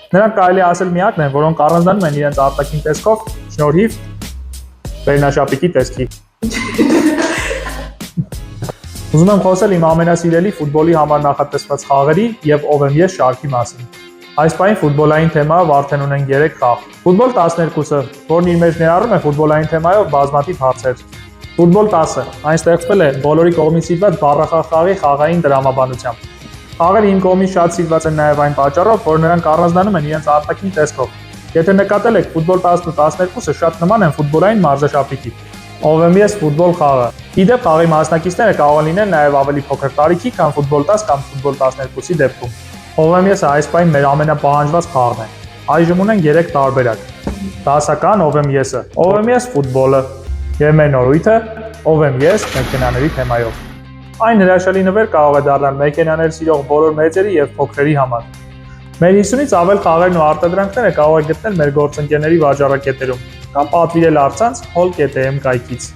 Նրանք կարելի ասել միակն են, որոնք առանձնանում են իրենց արտաքին տեսքով, շնորհիվ վերնաշապիկի տեսքի։ Ուզում եմ խոսել իմ ամենասիրելի ֆուտբոլի համար նախատեսված խաղերի եւ ով եմ ես շարքի մասին։ Այս պահին ֆուտբոլային թեմայով արդեն ունենք 3 խաղ։ Ֆուտբոլ 12-ը, որն իր մեջ ներառում է ֆուտբոլային թեմայով բազմաթիվ հարցեր։ Ֆուտբոլ 10-ը, այն ստեղծվել է բոլորի կողմից սիրված բառախաղ խաղի խաղային դրամաբանությամբ։ Խաղերը իմ կողմից շատ սիրված են նաև այն պատճառով, որ նրանք առանձնանում են իրենց արտաքին տեսքով։ Եթե նկատել եք, ֆուտբոլ 10-ը 12-ը շատ նման են ֆուտբոլային մարզաշապիկի։ Ով եմ ես ֆուտբոլ խաղը։ Իդեպ խաղի մասնակիցները կարող են լինել նաև ավելի փոքր տարիքի, քան ֆուտբոլ 10 կամ ֆուտբոլ 12-ի դեպքում։ Ով եմ եսը այս պահին մեր ամենապահանջված խաղն է։ Այժմ ունենք 3 տարբերակ։ Դասական ով եմ եսը, ով եմ ես ֆուտբոլը եւ մեր նորույթը ով եմ ես մեքենաների թեմայով։ Այն հրաշալի նվեր կարող է դառնալ մեքենաներ սիրող բոլոր մեծերի եւ փոքրերի համար։ Մեր 50-ից ավել խաղերն ու արտադրանքները կարող եք գտնել մեր գործընկերների վաճառակետերում կամ պատվիրել առցանց hall.am կայքից։